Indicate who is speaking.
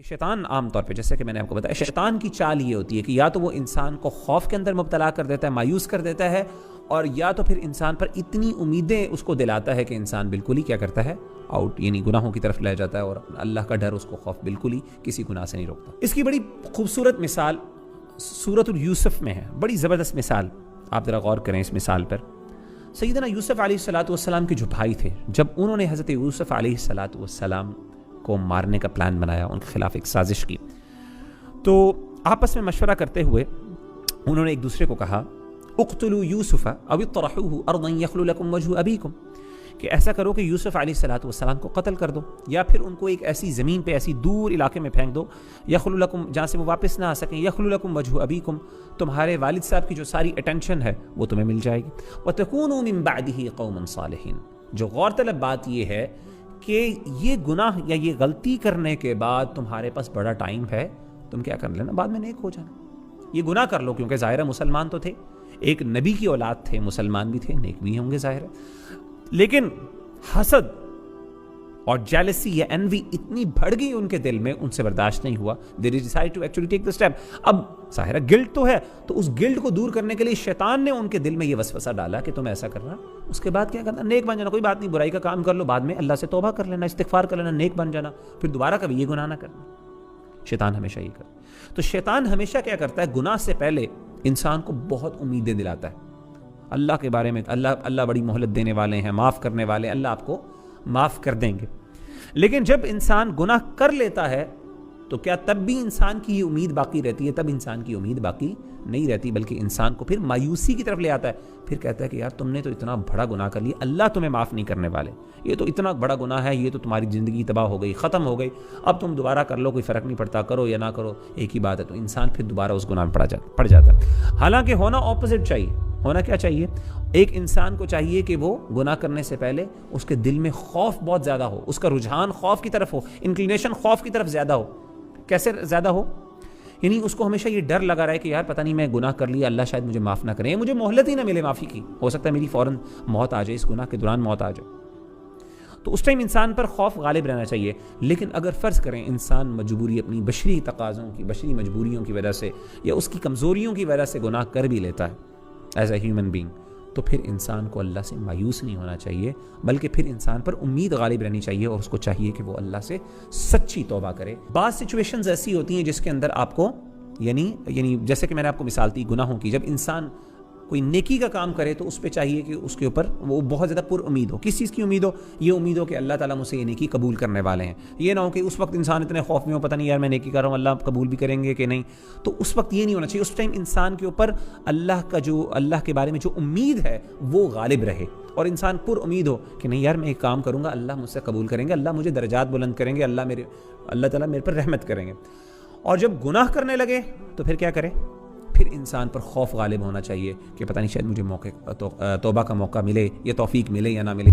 Speaker 1: شیطان عام طور پہ جیسے کہ میں نے آپ کو بتایا، شیطان کی چال یہ ہوتی ہے کہ یا تو وہ انسان کو خوف کے اندر مبتلا کر دیتا ہے، مایوس کر دیتا ہے، اور یا تو پھر انسان پر اتنی امیدیں اس کو دلاتا ہے کہ انسان بالکل ہی کیا کرتا ہے، آؤٹ، یعنی گناہوں کی طرف لے جاتا ہے، اور اللہ کا ڈر اس کو خوف بالکل ہی کسی گناہ سے نہیں روکتا۔ اس کی بڑی خوبصورت مثال سورۃ یوسف میں ہے، بڑی زبردست مثال، آپ ذرا غور کریں اس مثال پر۔ سیدنا یوسف علیہ السلام کے جو بھائی تھے، جب انہوں نے حضرت یوسف علیہ السلام کو مارنے کا پلان بنایا، ان کے خلاف ایک سازش کی، تو آپس میں مشورہ کرتے ہوئے انہوں نے ایک دوسرے کو کہا اقتلوا یوسف او اطرحوه ارضا یخل لکم وجہ ابیکم، کہ ایسا کرو کہ یوسف علیہ السلام کو قتل کر دو، یا پھر ان کو ایک ایسی زمین پہ، ایسی دور علاقے میں پھینک دو، یخل لکم، جہاں سے وہ واپس نہ آ سکیں، یخل لکم وجہ ابیکم، تمہارے والد صاحب کی جو ساری اٹینشن ہے وہ تمہیں مل جائے گی، وتکونوا من بعدہ قوما صالحین۔ جو غور طلب بات یہ ہے کہ یہ گناہ یا یہ غلطی کرنے کے بعد تمہارے پاس بڑا ٹائم ہے، تم کیا کر لینا، بعد میں نیک ہو جانا، یہ گناہ کر لو، کیونکہ ظاہر ہے مسلمان تو تھے، ایک نبی کی اولاد تھے، مسلمان بھی تھے، نیک بھی ہوں گے ظاہر ہے، لیکن حسد اور جیلسی یا انوی اتنی بڑھ گئی ان کے دل میں، ان سے برداشت نہیں ہوا، they decided to actually take the step۔ اب ظاہر ہے گلٹ تو ہے، تو اس گلٹ کو دور کرنے کے لیے شیطان نے ان کے دل میں یہ وسوسہ ڈالا کہ تم ایسا کرنا، اس کے بعد کیا کرنا، نیک بن جانا، کوئی بات نہیں، برائی کا کام کر لو، بعد میں اللہ سے توبہ کر لینا، استغفار کر لینا، نیک بن جانا، پھر دوبارہ کبھی یہ گناہ نہ کرنا۔ شیطان ہمیشہ یہ کرتا، تو شیطان ہمیشہ کیا کرتا ہے، گناہ سے پہلے انسان کو بہت امیدیں دلاتا ہے اللہ کے بارے میں، اللہ بڑی مہلت دینے والے ہیں، معاف کرنے والے، اللہ آپ کو معاف کر دیں گے۔ لیکن جب انسان گناہ کر لیتا ہے تو کیا تب بھی انسان کی یہ امید باقی رہتی ہے؟ تب انسان کی امید باقی نہیں رہتی، بلکہ انسان کو پھر مایوسی کی طرف لے آتا ہے، پھر کہتا ہے کہ یار تم نے تو اتنا بڑا گناہ کر لیا، اللہ تمہیں معاف نہیں کرنے والے، یہ تو اتنا بڑا گناہ ہے، یہ تو تمہاری زندگی تباہ ہو گئی، ختم ہو گئی، اب تم دوبارہ کر لو، کوئی فرق نہیں پڑتا، کرو یا نہ کرو ایک ہی بات ہے، تو انسان پھر دوبارہ اس گناہ میں پڑ جاتا ہے۔ حالانکہ ہونا اپوزٹ چاہیے، ہونا کیا چاہیے، ایک انسان کو چاہیے کہ وہ گناہ کرنے سے پہلے اس کے دل میں خوف بہت زیادہ ہو، اس کا رجحان خوف کی طرف ہو، انکلینیشن خوف کی طرف زیادہ ہو۔ کیسے زیادہ ہو؟ یعنی اس کو ہمیشہ یہ ڈر لگا رہے کہ یار پتہ نہیں میں گناہ کر لیا، اللہ شاید مجھے معاف نہ کرے، مجھے مہلت ہی نہ ملے معافی کی، ہو سکتا ہے میری فوراً موت آ جائے، اس گناہ کے دوران موت آ جائے، تو اس ٹائم انسان پر خوف غالب رہنا چاہیے۔ لیکن اگر فرض کریں انسان مجبوری، اپنی بشری تقاضوں کی، بشری مجبوریوں کی وجہ سے یا اس کی کمزوریوں کی وجہ سے گناہ کر بھی لیتا ہے ایز اے ہیومن بینگ، تو پھر انسان کو اللہ سے مایوس نہیں ہونا چاہیے، بلکہ پھر انسان پر امید غالب رہنی چاہیے، اور اس کو چاہیے کہ وہ اللہ سے سچی توبہ کرے۔ بعض سچویشنز ایسی ہوتی ہیں جس کے اندر آپ کو یعنی جیسے کہ میں نے آپ کو مثال دی گناہوں کی، جب انسان کوئی نیکی کا کام کرے تو اس پہ چاہیے کہ اس کے اوپر وہ بہت زیادہ پر امید ہو۔ کس چیز کی امید ہو؟ یہ امید ہو کہ اللہ تعالیٰ مجھ سے یہ نیکی قبول کرنے والے ہیں۔ یہ نہ ہو کہ اس وقت انسان اتنے خوف میں ہو، پتہ نہیں یار میں نیکی کر رہا ہوں، اللہ قبول بھی کریں گے کہ نہیں، تو اس وقت یہ نہیں ہونا چاہیے۔ اس ٹائم انسان کے اوپر اللہ کے بارے میں جو امید ہے وہ غالب رہے، اور انسان پر امید ہو کہ نہیں یار میں ایک کام کروں گا، اللہ مجھ سے قبول کریں گے، اللہ مجھے درجات بلند کریں گے، اللہ تعالیٰ میرے پر رحمت کریں گے۔ اور جب گناہ کرنے لگے تو پھر کیا کرے؟ پھر انسان پر خوف غالب ہونا چاہیے کہ پتہ نہیں شاید مجھے توبہ کا موقع ملے، یا توفیق ملے یا نہ ملے۔